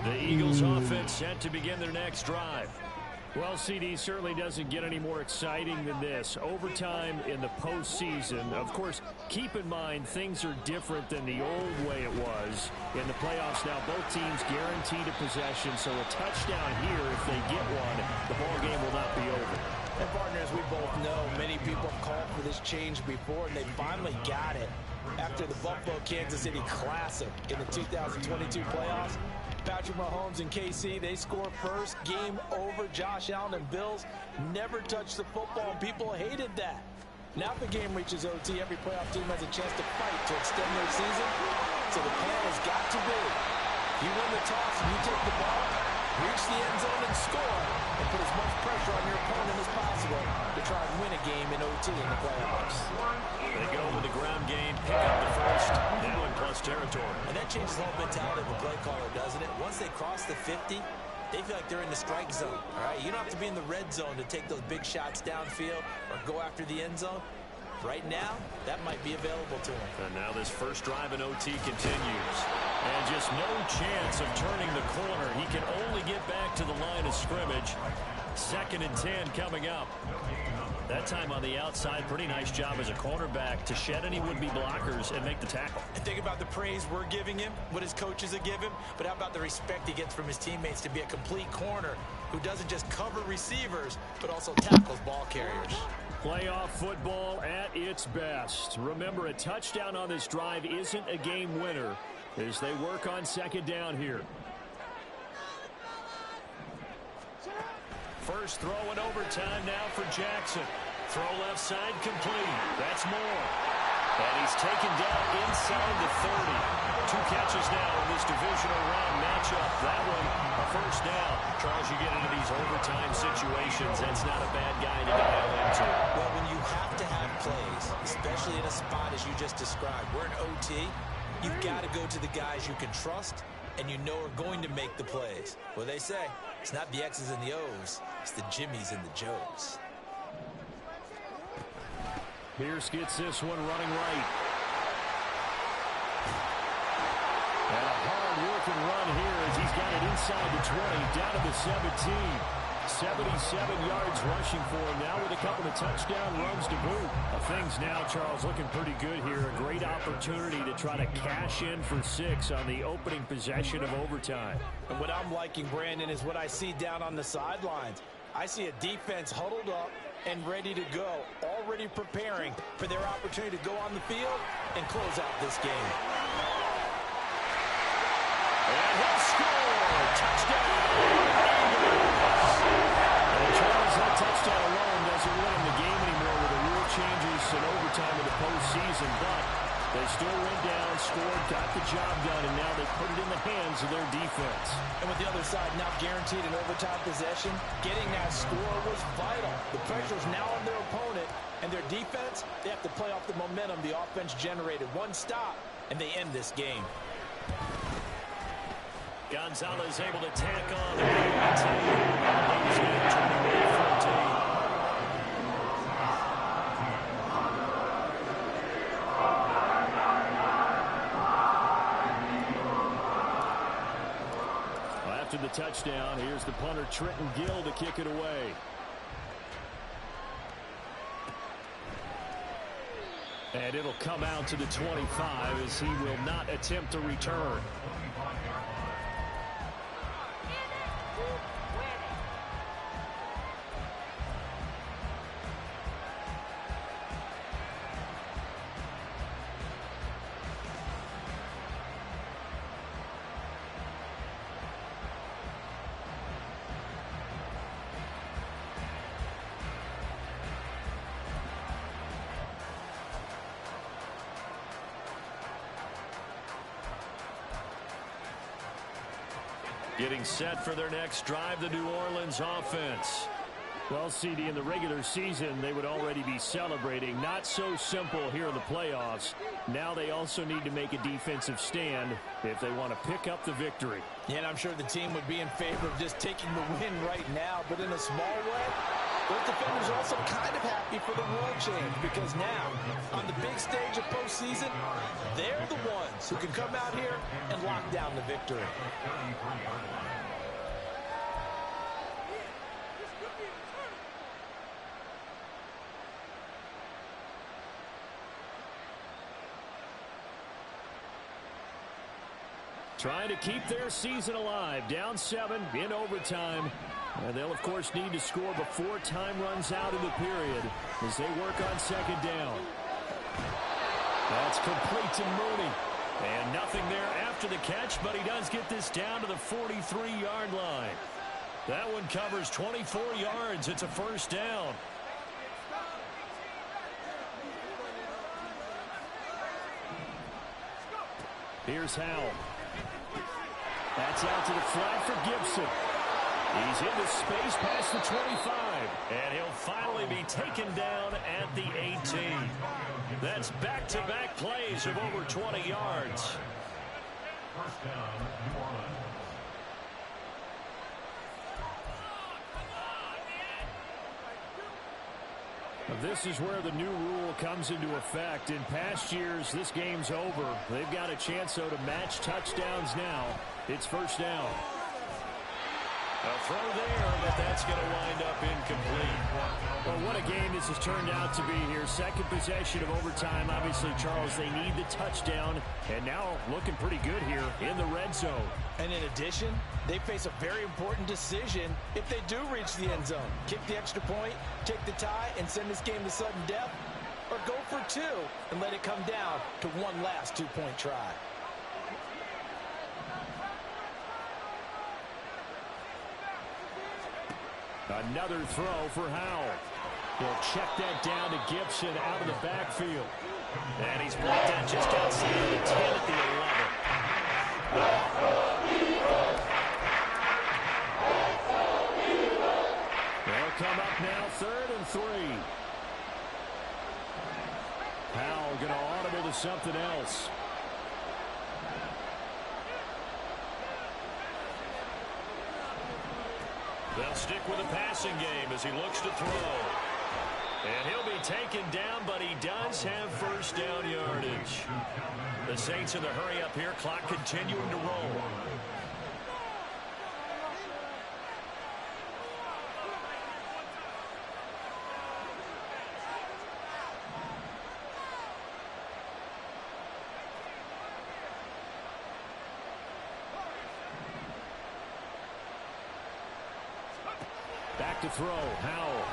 The Eagles offense set to begin their next drive. Well, CD certainly doesn't get any more exciting than this. Overtime in the postseason. Of course, keep in mind things are different than the old way it was. In the playoffs now, both teams guaranteed a possession, so a touchdown here, if they get one, the ball game will not be over. And, partner, as we both know, many people have called for this change before, and they finally got it after the Buffalo-Kansas City Classic in the 2022 playoffs. Patrick Mahomes and KC, they score first. Game over. Josh Allen and Bills never touched the football, and people hated that. Now if the game reaches OT, every playoff team has a chance to fight to extend their season. So the plan has got to be, you win the toss and you take the ball, reach the end zone and score, and put as much pressure on your opponent as possible to try and win a game in OT in the playoffs. They go with the ground game, pick up the first, now in plus territory. And that changes the whole mentality of the play caller, doesn't it? Once they cross the 50, they feel like they're in the strike zone. All right, you don't have to be in the red zone to take those big shots downfield or go after the end zone. Right now, that might be available to him. And now this first drive in OT continues. And just no chance of turning the corner. He can only get back to the line of scrimmage. 2nd and 10 coming up. That time on the outside, pretty nice job as a cornerback to shed any would-be blockers and make the tackle. And think about the praise we're giving him, what his coaches have given him, but how about the respect he gets from his teammates to be a complete corner who doesn't just cover receivers, but also tackles ball carriers. Playoff football at its best. Remember, a touchdown on this drive isn't a game winner as they work on 2nd down here. First throw in overtime now for Jackson. Throw left side complete. That's Moore. And he's taken down inside the 30. 2 catches now in this divisional round matchup. That one, a first down. Charles, you get into these overtime situations, that's not a bad guy to dial into. Well, when you have to have plays, especially in a spot as you just described, we're in OT, you've got to go to the guys you can trust and you know are going to make the plays. Well, they say, it's not the X's and the O's, it's the Jimmies and the Joes. Pierce gets this one running right. And a hard-working run here as he's got it inside the 20, down to the 17. 77 yards rushing for him now with a couple of touchdown runs to boot. Things now, Charles, looking pretty good here. A great opportunity to try to cash in for 6 on the opening possession of overtime. And what I'm liking, Brandon, is what I see down on the sidelines. I see a defense huddled up and ready to go, already preparing for their opportunity to go on the field and close out this game. And he'll score! Touchdown! And Charles, that touchdown alone doesn't win him the game anymore with the rule changes and overtime in the postseason, but they still went down scored, got the job done, and now they put it in the hands of their defense. And with the other side now guaranteed an overtime possession, getting that score was vital. The pressure is now on their opponent, and their defense, they have to play off the momentum the offense generated. One stop, and they end this game. Gonzalez able to tack on the He's going to turn away 14. After the touchdown, here's the punter Trenton Gill to kick it away. And it'll come out to the 25 as he will not attempt to return. Getting set for their next drive, the New Orleans offense. Well, CD, in the regular season, they would already be celebrating. Not so simple here in the playoffs. Now they also need to make a defensive stand if they want to pick up the victory. Yeah, and I'm sure the team would be in favor of just taking the win right now, but in a small way, those defenders are also kind of happy for the rule change because now, on the big stage of postseason, they're the ones who can come out here and lock down the victory. Trying to keep their season alive. Down 7 in overtime. And they'll, of course, need to score before time runs out in the period as they work on second down. That's complete to Mooney. And nothing there after the catch, but he does get this down to the 43-yard line. That one covers 24 yards. It's a first down. Here's Howell. That's out to the flat for Gibson. He's into space past the 25, and he'll finally be taken down at the 18. That's back-to-back plays of over 20 yards. First down, New Orleans. This is where the new rule comes into effect. In past years, this game's over. They've got a chance, though, to match touchdowns now. It's first down. A throw there, but that's going to wind up incomplete. Well, what a game this has turned out to be here. Second possession of overtime. Obviously, Charles, they need the touchdown, and now looking pretty good here in the red zone. And in addition, they face a very important decision if they do reach the end zone. Kick the extra point, take the tie, and send this game to sudden death, or go for 2 and let it come down to one last two-point try. Another throw for Howell. He'll check that down to Gibson out of the backfield. And he's blocked out just outside of the 10 at the 11. They'll come up now 3rd and 3. Howell going to audible to something else. They'll stick with the passing game as he looks to throw. And he'll be taken down, but he does have first down yardage. The Saints in the hurry up here, clock continuing to roll. Back to throw, Howell.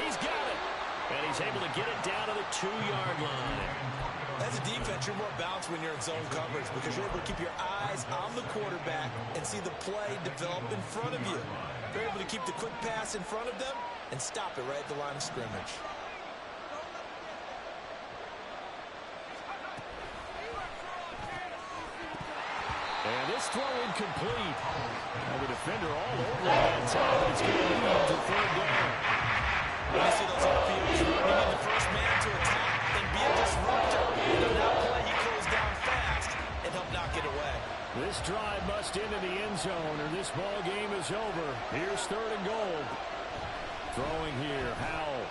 He's got it. And he's able to get it down to the 2-yard line. As a defense, you're more balanced when you're in zone coverage because you're able to keep your eyes on the quarterback and see the play develop in front of you. You're able to keep the quick pass in front of them and stop it right at the line of scrimmage. this throw incomplete. Now the defender all over that time. It's going to lead to third down. When you see those outfielders running in the first man to attack and be a disruptor, they'll now play you close down fast and help knock it away. This drive must end in the end zone or this ball game is over. Here's third and goal. Throwing here, Howell.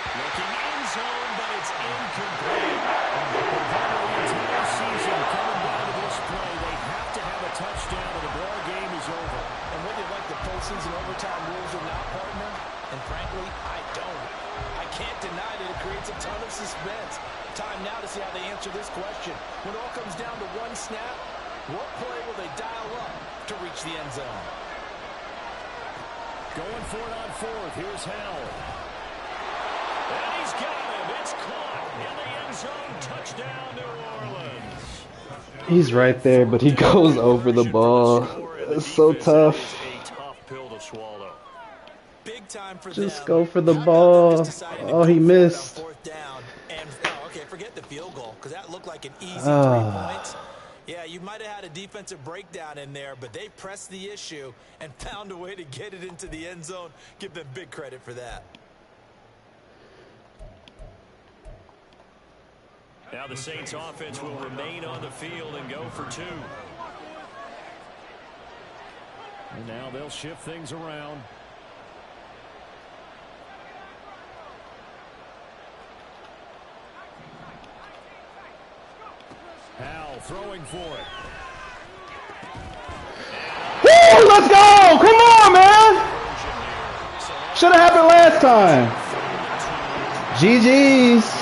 Looking end zone, but it's incomplete. The entire season coming down to this play. They have to have a touchdown or the ball game is over. And whether you like the postseason overtime rules or not, partner, and frankly, I don't. I can't deny that it creates a ton of suspense. Time now to see how they answer this question. When it all comes down to one snap, what play will they dial up to reach the end zone? Going for it on fourth. Here's Howell. And he's got him. It's caught in the end zone. Touchdown, New Orleans. He's right there, but he goes over the ball. It's so tough. A tough pill to swallow. Big time for Just them. go for the How about ball. them just deciding to Oh, go he for it on missed. fourth down and, okay, forget the field goal, because that looked like an easy 3 points. Yeah, you might have had a defensive breakdown in there, but they pressed the issue and found a way to get it into the end zone. Give them big credit for that. Now the Saints offense will remain on the field and go for 2. And now they'll shift things around. Howell throwing for it. Woo! Let's go! Come on, man! Should have happened last time. GG's.